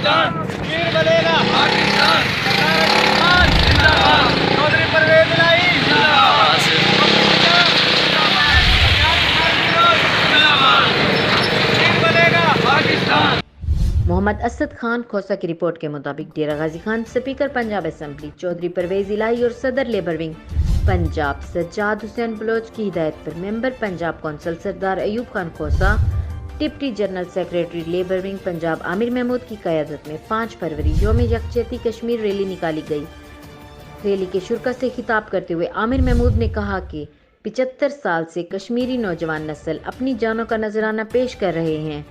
پاکستان شیر بنے گا پاکستان زندہ باد چودھری پرویز الہی زندہ باد شیر بنے گا پاکستان۔ محمد اسد خان کھوسہ کی رپورٹ کے مطابق ڈیرہ غازی خان اسپیکر پنجاب اسمبلی چودھری پرویز الہی اور صدر لیبر ونگ پنجاب سجاد حسین بلوچ کی ہدایت پر member Punjab council Sardar Ayub Khan Khosa, deputy general secretary labour wing Punjab Amir Mahmood کی قیادت میں 5 فروری یوم یکجہتی کشمیر ریلی نکالی گئی۔ ریلی کے شرکا سے خطاب کرتے ہوئے عامر محمود نے کہا کہ 75 سال سے کشمیری نوجوان نسل اپنی جانوں کا نذرانہ پیش کر رہے ہیں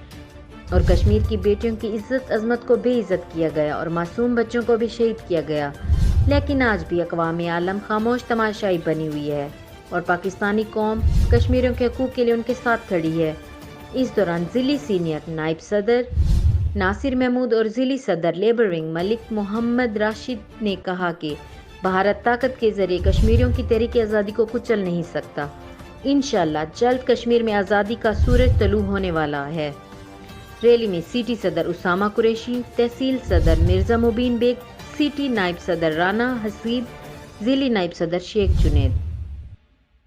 اور کشمیر کی بیٹیوں کی عزت عظمت کو بے عزت کیا گیا اور معصوم بچوں کو بھی شہید کیا گیا، لیکن آج بھی اقوام عالم خاموش تماشائی بنی ہوئی ہے اور پاکستانی قوم کشمیریوں کے حقوق کے لیے ان کے ساتھ کھڑی ہے۔ اس دوران ضلعی سینئر نائب صدر ناصر محمود اور ضلعی صدر لیبر ونگ ملک محمد راشد نے کہا کہ بھارت طاقت کے ذریعے کشمیریوں کی تحریک آزادی کو کچل نہیں سکتا۔ انشاءاللہ جلد کشمیر میں آزادی کا سورج طلوع ہونے والا ہے۔ ریلی میں سٹی صدر اسامہ قریشی، تحصیل صدر مرزا مبین بیگ، سٹی نائب صدر رانا حسید، ضلعی نائب صدر شیخ جنید۔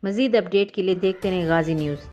مزید اپڈیٹ کے لیے دیکھتے رہیں غازی نیوز۔